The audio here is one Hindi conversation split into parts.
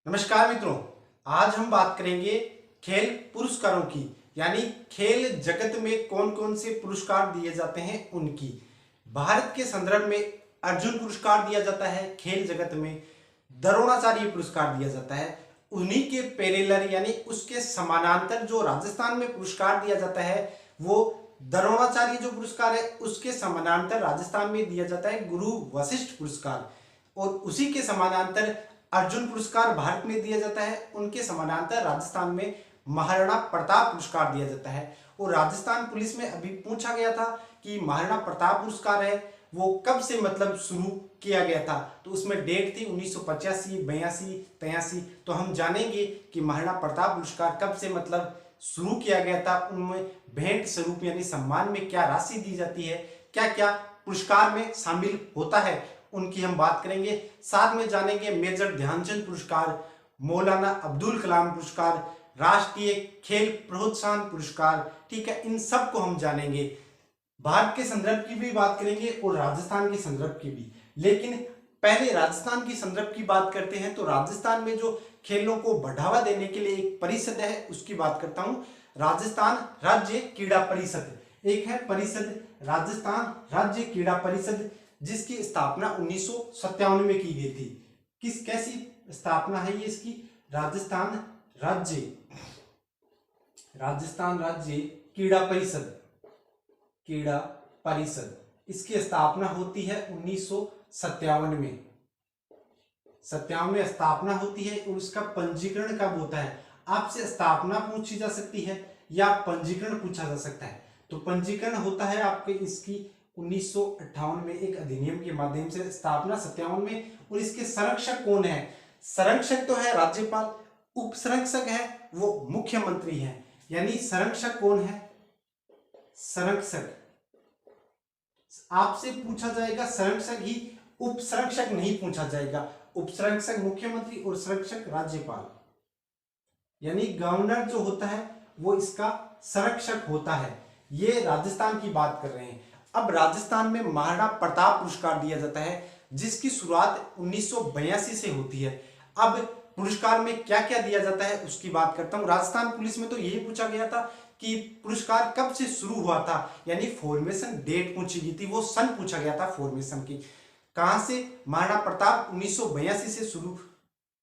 नमस्कार मित्रों। आज हम बात करेंगे खेल पुरस्कारों की, यानी खेल जगत में कौन कौन से पुरस्कार दिए जाते हैं उनकी। भारत के संदर्भ में अर्जुन पुरस्कार दिया जाता है, खेल जगत में द्रोणाचार्य पुरस्कार दिया जाता है। उन्हीं के पैरेलल यानी उसके समानांतर जो राजस्थान में पुरस्कार दिया जाता है वो द्रोणाचार्य जो पुरस्कार है उसके समानांतर राजस्थान में दिया जाता है गुरु वशिष्ठ पुरस्कार, और उसी के समानांतर अर्जुन पुरस्कार भारत में दिया जाता है। उनके समानांतर राजस्थान में महाराणा प्रताप पुरस्कार दिया जाता है। और राजस्थान पुलिस में अभी पूछा गया था कि महाराणा प्रताप पुरस्कार है वो कब से शुरू किया गया था, तो उसमें डेट थी 1985, 82, 83। तो हम जानेंगे कि महाराणा प्रताप पुरस्कार कब से शुरू किया गया था, उनमें भेंट स्वरूप यानी सम्मान में क्या राशि दी जाती है, क्या क्या पुरस्कार में शामिल होता है, उनकी हम बात करेंगे। साथ में जानेंगे मेजर ध्यानचंद पुरस्कार, मौलाना अब्दुल कलाम पुरस्कार, राष्ट्रीय खेल प्रोत्साहन पुरस्कार, ठीक है, इन सब को हम जानेंगे। भारत के संदर्भ की भी बात करेंगे और राजस्थान के संदर्भ की भी, लेकिन पहले राजस्थान की संदर्भ की बात करते हैं। तो राजस्थान में जो खेलों को बढ़ावा देने के लिए एक परिषद है उसकी बात करता हूं, राजस्थान राज्य क्रीड़ा परिषद। एक है परिषद राजस्थान राज्य क्रीड़ा परिषद, जिसकी स्थापना 1957 में की गई थी। कैसी स्थापना है ये इसकी? राजस्थान राज्य क्रीड़ा परिषद इसकी स्थापना होती है 1957 में। 57 में स्थापना होती है। और उसका पंजीकरण कब होता है? आपसे स्थापना पूछी जा सकती है या पंजीकरण पूछा जा सकता है। तो पंजीकरण होता है आपके इसकी 1958 में एक अधिनियम के माध्यम से, स्थापना 57 में। और इसके संरक्षक कौन है? संरक्षक तो है राज्यपाल, उप संरक्षक है वो मुख्यमंत्री है। यानी संरक्षक कौन है? संरक्षक आपसे पूछा जाएगा संरक्षक ही, उप संरक्षक नहीं पूछा जाएगा। उप संरक्षक मुख्यमंत्री और संरक्षक राज्यपाल, यानी गवर्नर जो होता है वो इसका संरक्षक होता है। ये राजस्थान की बात कर रहे हैं। अब राजस्थान में महाराणा प्रताप पुरस्कार दिया जाता है, जिसकी शुरुआत 1982 से होती है। अब पुरस्कार में क्या क्या दिया जाता है उसकी बात करता हूं। राजस्थान पुलिस में तो यही पूछा गया था कि पुरस्कार कब से शुरू हुआ था, यानी फॉर्मेशन डेट पूछी गई थी, वो सन पूछा गया था फॉर्मेशन की। कहां से? महाराणा प्रताप 1982 से शुरू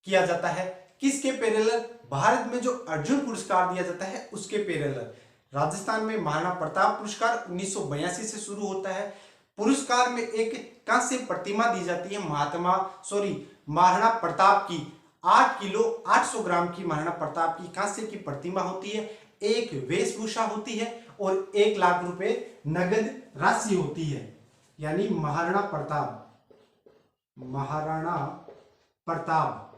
किया जाता है। किसके पैरेलल? भारत में जो अर्जुन पुरस्कार दिया जाता है उसके पैरेलल राजस्थान में महाराणा प्रताप पुरस्कार 1982 से शुरू होता है। पुरस्कार में एक कांस्य प्रतिमा दी जाती है महाराणा प्रताप की। 8 किलो 800 ग्राम की महाराणा प्रताप की कांस्य की प्रतिमा होती है। एक वेशभूषा होती है और 1 लाख रुपए नगद राशि होती है। यानी महाराणा प्रताप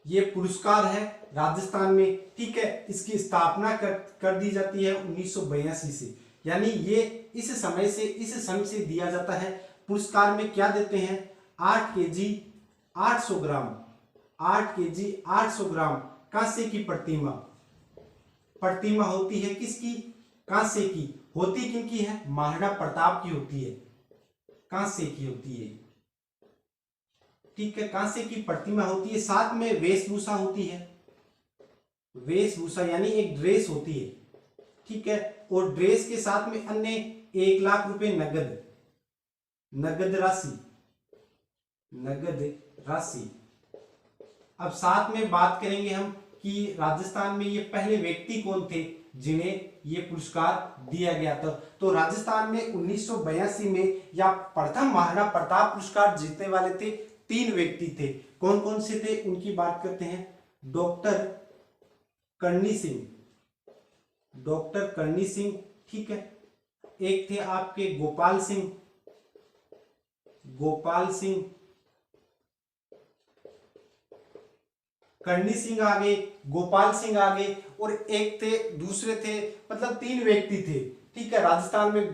ये पुरस्कार है राजस्थान में, ठीक है। इसकी स्थापना कर दी जाती है 1982 से, यानी ये इस सन से दिया जाता है। पुरस्कार में क्या देते हैं? 8 केजी 800 ग्राम कांसे की प्रतिमा होती है। किसकी? कांसे की। होती किनकी है? महाराणा प्रताप की होती है, कांसे की होती है, ठीक है। कांसे की प्रतिमा होती है। साथ में वेशभूषा होती है, वेशभूषा यानी एक ड्रेस होती है, ठीक है। और ड्रेस के साथ में अन्य 1 लाख रुपए नगद राशि। अब साथ में बात करेंगे हम कि राजस्थान में ये पहले व्यक्ति कौन थे जिन्हें ये पुरस्कार दिया गया था। तो राजस्थान में 1982 में या प्रथम महाराणा प्रताप पुरस्कार जीतने वाले थे 3 व्यक्ति थे। कौन कौन से थे उनकी बात करते हैं। डॉक्टर करनी सिंह, ठीक है। एक थे आपके गोपाल सिंह करनी सिंह आगे, गोपाल सिंह आगे, और एक थे दूसरे थे, 3 व्यक्ति थे, ठीक है। राजस्थान में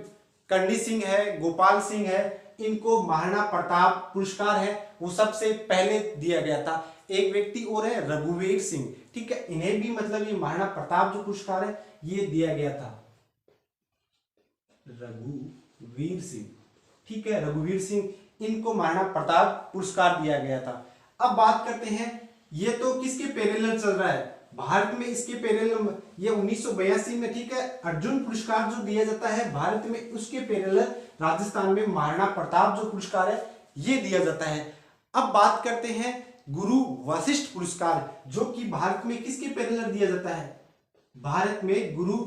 करनी सिंह है, गोपाल सिंह है, इनको महाराणा प्रताप पुरस्कार है वो सबसे पहले दिया गया था। एक व्यक्ति और है रघुवीर सिंह, ठीक है। इन्हें भी ये महाराणा प्रताप जो पुरस्कार है ये दिया गया था। रघुवीर सिंह, ठीक है, रघुवीर सिंह, इनको महाराणा प्रताप पुरस्कार दिया गया था। अब बात करते हैं, ये तो किसके पैरेलल चल रहा है, भारत में इसके पैरेलल, ये 1982 में, ठीक है, अर्जुन पुरस्कार जो दिया जाता है भारत में, उसके पैरेलल राजस्थान में महाराणा प्रताप जो पुरस्कार है ये दिया जाता है। अब बात करते हैं गुरु वशिष्ठ पुरस्कार, जो कि भारत में किसके पैरेलल दिया जाता है, भारत में गुरु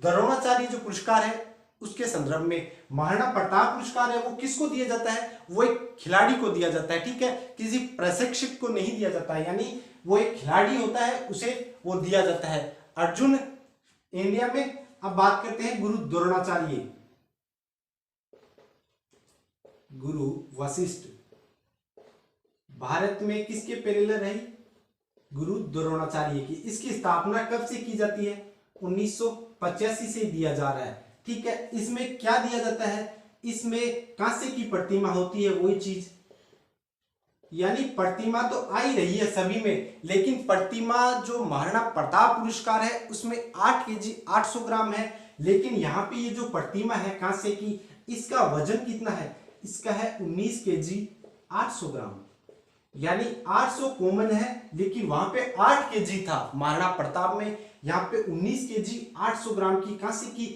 द्रोणाचार्य जो पुरस्कार है उसके संदर्भ में। महाराणा प्रताप पुरस्कार है वो किसको दिया जाता है, वो एक खिलाड़ी को दिया जाता है, ठीक है, किसी प्रशिक्षक को नहीं दिया जाता है, यानी वो एक खिलाड़ी होता है उसे वो दिया जाता है। अर्जुन इंडिया में। अब बात करते हैं गुरु द्रोणाचार्य, गुरु वशिष्ठ भारत में किसके पैरेलल रही, गुरु द्रोणाचार्य की। इसकी स्थापना कब से की जाती है, 1985 से दिया जा रहा है, ठीक है। इसमें क्या दिया जाता है, इसमें कांसे की प्रतिमा होती है, वही चीज, यानी प्रतिमा तो आ ही रही है सभी में, लेकिन प्रतिमा जो महाराणा प्रताप पुरस्कार है उसमें 8 केजी 800 ग्राम है, लेकिन यहाँ पे ये जो प्रतिमा है कांसे की, इसका वजन कितना है, इसका है 19 केजी 800 ग्राम, यानी 800 कॉमन है, लेकिन वहां पे 8 केजी था महाराणा प्रताप में, यहाँ पे 19 केजी 800 ग्राम की कांसे की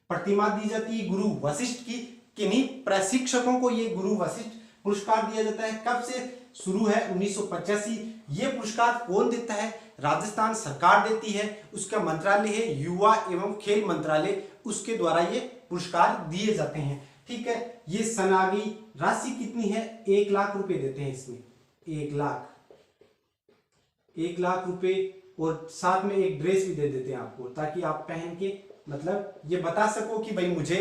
प्रतिमा दी जाती है गुरु वशिष्ठ की। किन्हीं प्रशिक्षकों को ये गुरु वशिष्ठ पुरस्कार दिया जाता है। कब से शुरू है, 1985। ये पुरस्कार कौन देता है, राजस्थान सरकार देती है, उसका मंत्रालय है युवा एवं खेल मंत्रालय, उसके द्वारा ये पुरस्कार दिए जाते हैं, ठीक है। ये सनागी राशि कितनी है, 1 लाख रुपए देते हैं इसमें, 1 लाख रुपए, और साथ में एक ड्रेस भी दे देते हैं आपको, ताकि आप पहन के मतलब ये बता सको कि भाई मुझे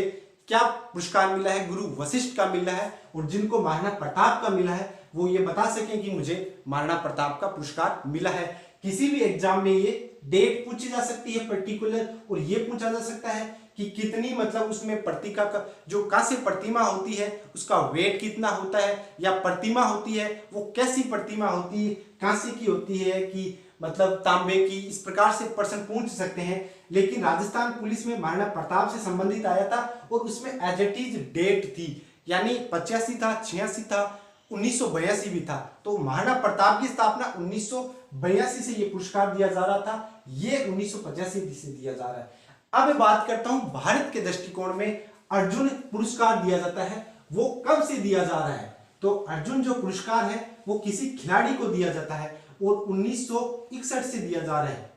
क्या पुरस्कार मिला है, गुरु वशिष्ठ का मिला है, और जिनको महाराणा प्रताप का मिला है वो ये बता सकें कि मुझे महाराणा प्रताप का पुरस्कार मिला है। किसी भी एग्जाम में ये डेट पूछी जा सकती है पर्टिकुलर, और ये पूछा जा सकता है कि कितनी मतलब उसमें प्रतिका का जो कांस्य प्रतिमा होती है उसका वेट कितना होता है, या प्रतिमा होती है वो कैसी प्रतिमा होती है, कांस्य की होती है कि मतलब तांबे की, इस प्रकार से प्रश्न पूछ सकते हैं। लेकिन राजस्थान पुलिस में महाराणा प्रताप से संबंधित आया था और उसमें एज इट इज डेट थी, यानी 85 था, 86 था, 1982 भी था। तो महाराणा प्रताप की स्थापना 1982 से ये पुरस्कार दिया जा रहा था, ये 1985 से दिया जा रहा है। अब बात करता हूं भारत के दृष्टिकोण में अर्जुन पुरस्कार दिया जाता है वो कब से दिया जा रहा है। तो अर्जुन जो पुरस्कार है वो किसी खिलाड़ी को दिया जाता है और 1961 से दिया जा रहा है।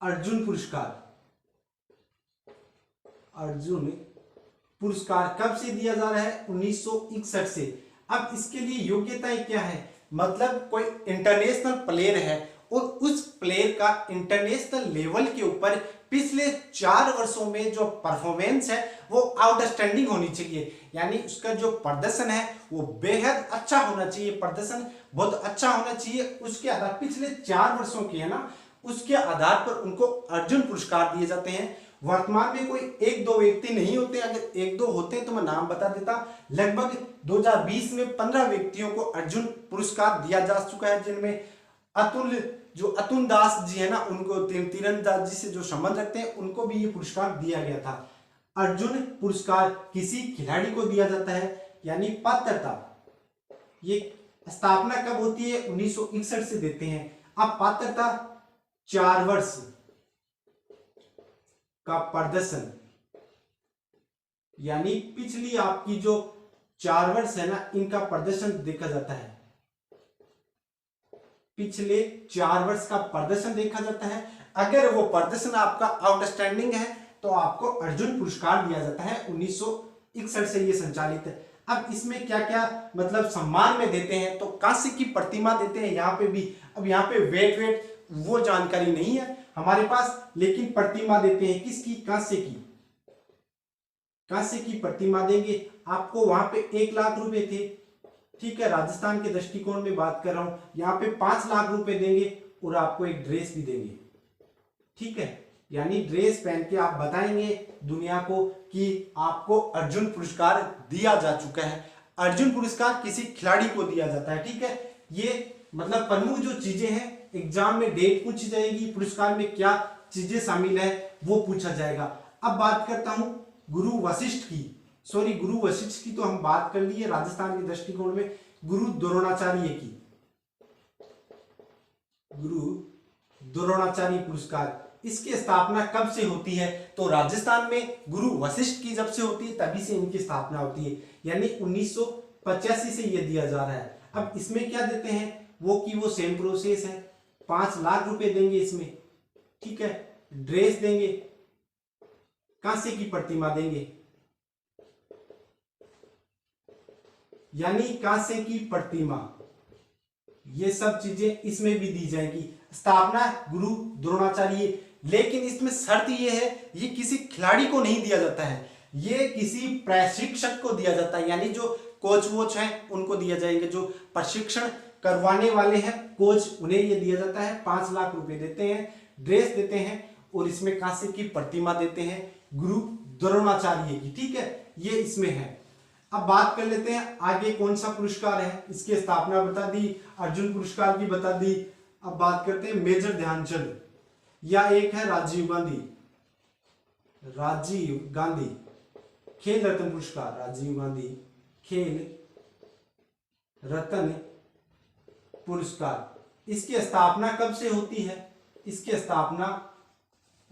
अर्जुन पुरस्कार कब से दिया जा रहा है, 1961 से। अब इसके लिए योग्यताएं क्या है, मतलब कोई इंटरनेशनल प्लेयर है और उस प्लेयर का इंटरनेशनल लेवल के ऊपर पिछले 4 वर्षों में जो परफॉर्मेंस है वो आउटस्टैंडिंग होनी चाहिए, यानी उसका जो प्रदर्शन है वो बेहद अच्छा होना चाहिए, प्रदर्शन बहुत अच्छा होना चाहिए। उसके आधार पिछले 4 वर्षों के है ना, उसके आधार पर उनको अर्जुन पुरस्कार दिए जाते हैं। वर्तमान में कोई 1-2 व्यक्ति नहीं होते, अगर 1-2 होते हैं तो मैं नाम बता देता। लगभग 2020 में 15 व्यक्तियों को अर्जुन पुरस्कार दिया जा चुका है, जिनमें अतुल दास जी है ना, उनको तीरंदाजी से जो संबंध रखते हैं उनको भी ये पुरस्कार दिया गया था। अर्जुन पुरस्कार किसी खिलाड़ी को दिया जाता है, यानी पात्रता, ये स्थापना कब होती है, 1961 से देते हैं। अब पात्रता 4 वर्ष का प्रदर्शन, यानी पिछली आपकी जो 4 वर्ष है ना, इनका प्रदर्शन देखा जाता है, पिछले 4 वर्ष का प्रदर्शन देखा जाता है। अगर वो प्रदर्शन आपका आउटस्टैंडिंग है तो आपको अर्जुन पुरस्कार दिया जाता है, 1961 से ये संचालित है। अब इसमें क्या क्या मतलब सम्मान में देते हैं, तो कांस्य की प्रतिमा देते हैं यहाँ पे भी। अब यहाँ पे वेट वो जानकारी नहीं है हमारे पास, लेकिन प्रतिमा देते हैं किसकी, कांस्य की प्रतिमा देंगे आपको। वहां पे 1 लाख रुपए थे, ठीक है, राजस्थान के दृष्टिकोण में बात कर रहा हूं। यहाँ पे 5 लाख रुपए देंगे और आपको एक ड्रेस भी देंगे, ठीक है, यानी ड्रेस पहन के आप बताएंगे दुनिया को कि आपको अर्जुन पुरस्कार दिया जा चुका है। अर्जुन पुरस्कार किसी खिलाड़ी को दिया जाता है, ठीक है। ये मतलब प्रमुख जो चीजें हैं, एग्जाम में डेट पूछी जाएगी, पुरस्कार में क्या चीजें शामिल है वो पूछा जाएगा। अब बात करता हूं गुरु वशिष्ठ की तो हम बात कर ली है राजस्थान के दृष्टिकोण में। गुरु द्रोणाचार्य की, गुरु द्रोणाचार्य पुरस्कार, इसकी स्थापना कब से होती है? तो राजस्थान में गुरु वशिष्ठ की जब से होती है तभी से इनकी स्थापना होती है, यानी 1985 से ये दिया जा रहा है। अब इसमें क्या देते हैं वो सेम प्रोसेस है, 5 लाख रुपए देंगे इसमें, ठीक है, ड्रेस देंगे, कांसे की प्रतिमा देंगे, यानी कांसे की प्रतिमा, ये सब चीजें इसमें भी दी जाएगी। स्थापना गुरु द्रोणाचार्य, लेकिन इसमें शर्त ये है, ये किसी खिलाड़ी को नहीं दिया जाता है, ये किसी प्रशिक्षक को दिया जाता है, यानी जो कोच वोच हैं उनको दिया जाएंगे, जो प्रशिक्षण करवाने वाले हैं कोच, उन्हें ये दिया जाता है। 5 लाख रुपए देते हैं, ड्रेस देते हैं और इसमें कांसे की प्रतिमा देते हैं गुरु द्रोणाचार्य की, ठीक है, ये इसमें है। अब बात कर लेते हैं आगे कौन सा पुरस्कार है, इसकी स्थापना बता दी, अर्जुन पुरस्कार की बता दी। अब बात करते हैं मेजर ध्यानचंद, या एक है राजीव गांधी, राजीव गांधी खेल रत्न पुरस्कार, राजीव गांधी खेल रत्न पुरस्कार। इसकी स्थापना कब से होती है? इसकी स्थापना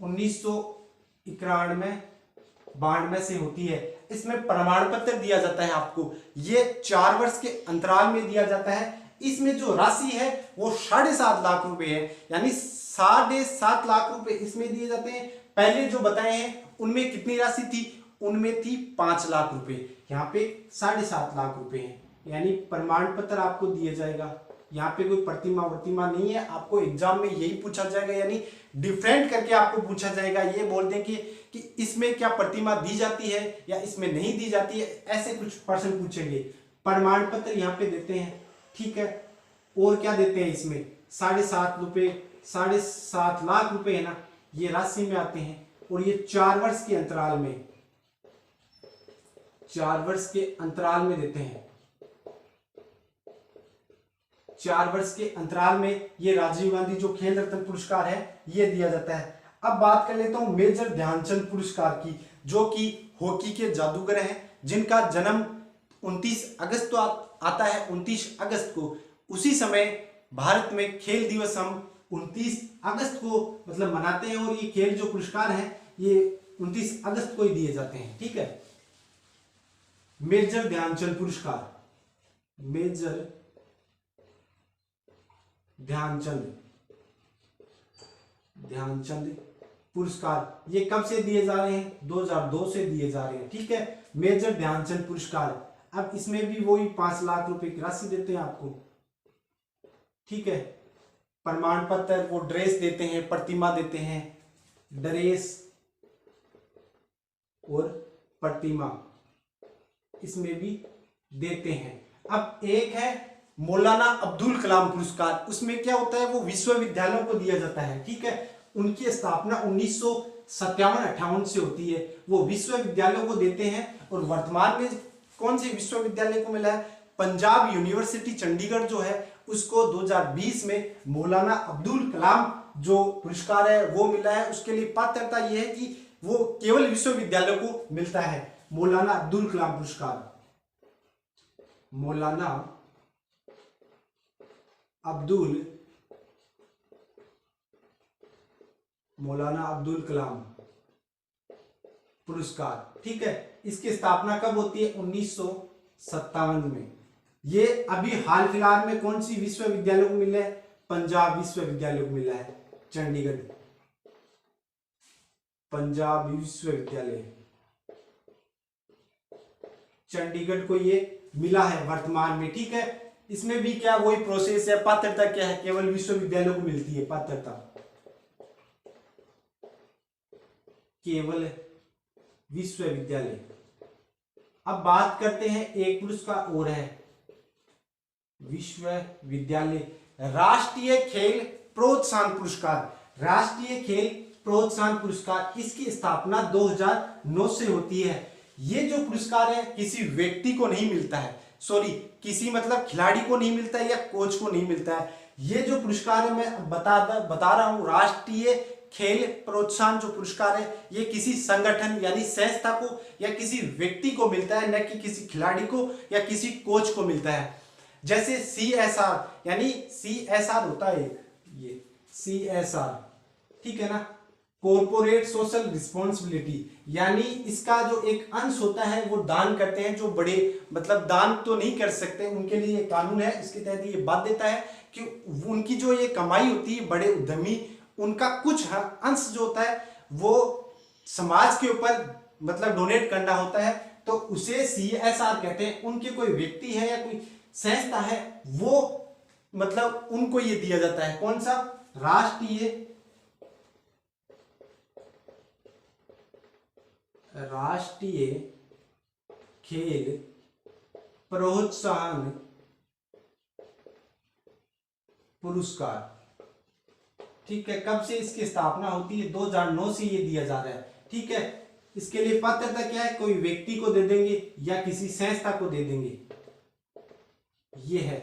1991-92 से होती है। इसमें प्रमाण पत्र दिया जाता है आपको, ये 4 वर्ष के अंतराल में दिया जाता है। इसमें जो राशि है वो 7.5 लाख रुपए है, यानी 7.5 लाख रुपए इसमें दिए जाते हैं। पहले जो बताए हैं उनमें कितनी राशि थी? उनमें थी 5 लाख रुपए, यहाँ पे 7.5 लाख रुपए हैं, यानी प्रमाण पत्र आपको दिया जाएगा। यहाँ पे कोई प्रतिमा नहीं है, आपको एग्जाम में यही पूछा जाएगा, यानी डिफरेंट करके आपको पूछा जाएगा। ये बोल दें कि इसमें क्या प्रतिमा दी जाती है या इसमें नहीं दी जाती है, ऐसे कुछ प्रश्न पूछेंगे। प्रमाण पत्र यहाँ पे देते हैं, ठीक है। और क्या देते हैं इसमें? 7.5 लाख रुपए है ना, ये राशि में आते हैं, और ये 4 वर्ष के अंतराल में, 4 वर्ष के अंतराल में देते हैं। 4 वर्ष के अंतराल में ये राजीव गांधी जो खेल रत्न पुरस्कार है ये दिया जाता है। अब बात कर लेता हूं मेजर ध्यानचंद पुरस्कार की, जो कि हॉकी के जादूगर हैं, जिनका जन्म 29 अगस्त तो आता है, 29 अगस्त को। उसी समय भारत में खेल दिवस हम 29 अगस्त को मतलब मनाते हैं, और ये खेल जो पुरस्कार हैं ये 29 अगस्त को ही दिए जाते हैं, ठीक है। मेजर ध्यानचंद पुरस्कार, मेजर ध्यानचंद पुरस्कार, ये कब से दिए जा रहे हैं? 2002 से दिए जा रहे हैं, ठीक है। मेजर ध्यानचंद पुरस्कार, अब इसमें भी वही 5 लाख रुपए की राशि देते हैं आपको, ठीक है। प्रमाण पत्र, वो ड्रेस देते हैं, प्रतिमा देते हैं, ड्रेस और प्रतिमा इसमें भी देते हैं। अब एक है मौलाना अब्दुल कलाम पुरस्कार, उसमें क्या होता है, वो विश्वविद्यालयों को दिया जाता है, ठीक है। उनकी स्थापना 1957-58 से होती है, वो विश्वविद्यालयों को देते हैं। और वर्तमान में कौन से विश्वविद्यालय को मिला है? पंजाब यूनिवर्सिटी चंडीगढ़ जो है उसको 2020 में मौलाना अब्दुल कलाम जो पुरस्कार है वो मिला है। उसके लिए पात्रता यह है कि वो केवल विश्वविद्यालय को मिलता है, मौलाना अब्दुल कलाम पुरस्कार। मौलाना अब्दुल कलाम पुरस्कार, ठीक है। इसकी स्थापना कब होती है? 1957 में। ये अभी हाल फिलहाल में कौन सी विश्वविद्यालय को मिला है? पंजाब विश्वविद्यालय को मिला है, चंडीगढ़ पंजाब विश्वविद्यालय चंडीगढ़ को ये मिला है वर्तमान में, ठीक है। इसमें भी क्या वही प्रोसेस है, पात्रता क्या है, केवल विश्वविद्यालय को मिलती है पात्रता, केवल विश्वविद्यालय। अब बात करते हैं एक पुरस्कार और है, विश्वविद्यालय राष्ट्रीय खेल प्रोत्साहन पुरस्कार। राष्ट्रीय खेल प्रोत्साहन पुरस्कार, इसकी स्थापना 2009 से होती है। ये जो पुरस्कार है किसी व्यक्ति को नहीं मिलता है, किसी मतलब खिलाड़ी को नहीं मिलता है या कोच को नहीं मिलता है। ये जो पुरस्कार है मैं बता रहा हूं, राष्ट्रीय खेल प्रोत्साहन जो पुरस्कार है ये किसी संगठन यानी संस्था को या किसी व्यक्ति को मिलता है, न कि किसी खिलाड़ी को या किसी कोच को मिलता है। जैसे CSR, यानी CSR होता है ये CSR, ठीक है ना, कॉर्पोरेट सोशल रिस्पॉन्सिबिलिटी, यानी इसका जो एक अंश होता है वो दान करते हैं, जो बड़े मतलब दान तो नहीं कर सकते उनके लिए ये कानून है, इसके तहत ये बाध्यता है कि उनकी जो ये कमाई होती है, बड़े उद्यमी, उनका कुछ अंश जो होता है वो समाज के ऊपर मतलब डोनेट करना होता है, तो उसे CSR कहते हैं। उनके कोई व्यक्ति है या कोई संस्था है वो मतलब उनको ये दिया जाता है, कौन सा, राष्ट्रीय खेल प्रोत्साहन पुरस्कार, ठीक है। कब से इसकी स्थापना होती है, 2009 से ये दिया जा रहा है, ठीक है। इसके लिए पात्रता क्या है, कोई व्यक्ति को दे देंगे या किसी संस्था को दे देंगे, ये है।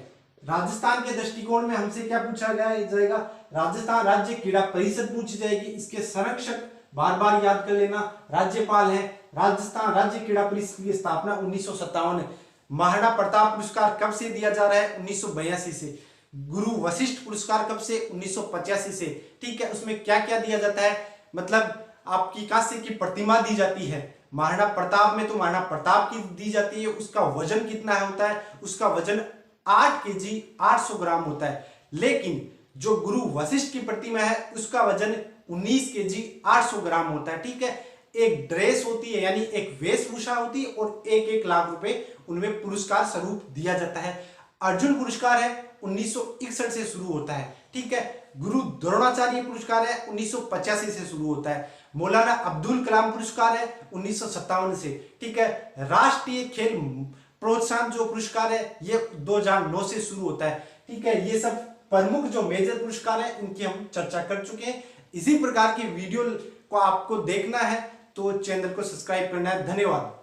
राजस्थान के दृष्टिकोण में हमसे क्या पूछा जाएगा, राजस्थान राज्य क्रीड़ा परिषद पूछी जाएगी। इसके संरक्षक बार बार याद कर लेना, राज्यपाल है। राजस्थान राज्य क्रीड़ा परिषद की स्थापना 1957। महाराणा प्रताप पुरस्कार कब से दिया जा रहा है, 1982 से। गुरु वशिष्ठ पुरस्कार कब से, 1985 से, ठीक है। उसमें क्या क्या दिया जाता है, मतलब आपकी कांस्य की प्रतिमा दी जाती है। महाराणा प्रताप में तो महाराणा प्रताप की दी जाती है, उसका वजन कितना होता है, उसका वजन 8 kg 800 ग्राम होता है। लेकिन जो गुरु वशिष्ठ की प्रतिमा है उसका वजन 19 kg 800 ग्राम होता है, ठीक है। एक ड्रेस होती है, यानी एक वेशभूषा होती है, और 1-1 लाख रुपए उनमें पुरस्कार स्वरूप दिया जाता है। अर्जुन पुरस्कार है 1961 से शुरू होता है, ठीक है। गुरु द्रोणाचार्य पुरस्कार है 1985 से शुरू होता है। मौलाना अब्दुल कलाम पुरस्कार है 1957 से, ठीक है। राष्ट्रीय खेल प्रोत्साहन जो पुरस्कार है ये 2009 से शुरू होता है, ठीक है। ये सब प्रमुख जो मेजर पुरस्कार है इनकी हम चर्चा कर चुके हैं। इसी प्रकार की वीडियो को आपको देखना है तो चैनल को सब्सक्राइब करना है। धन्यवाद।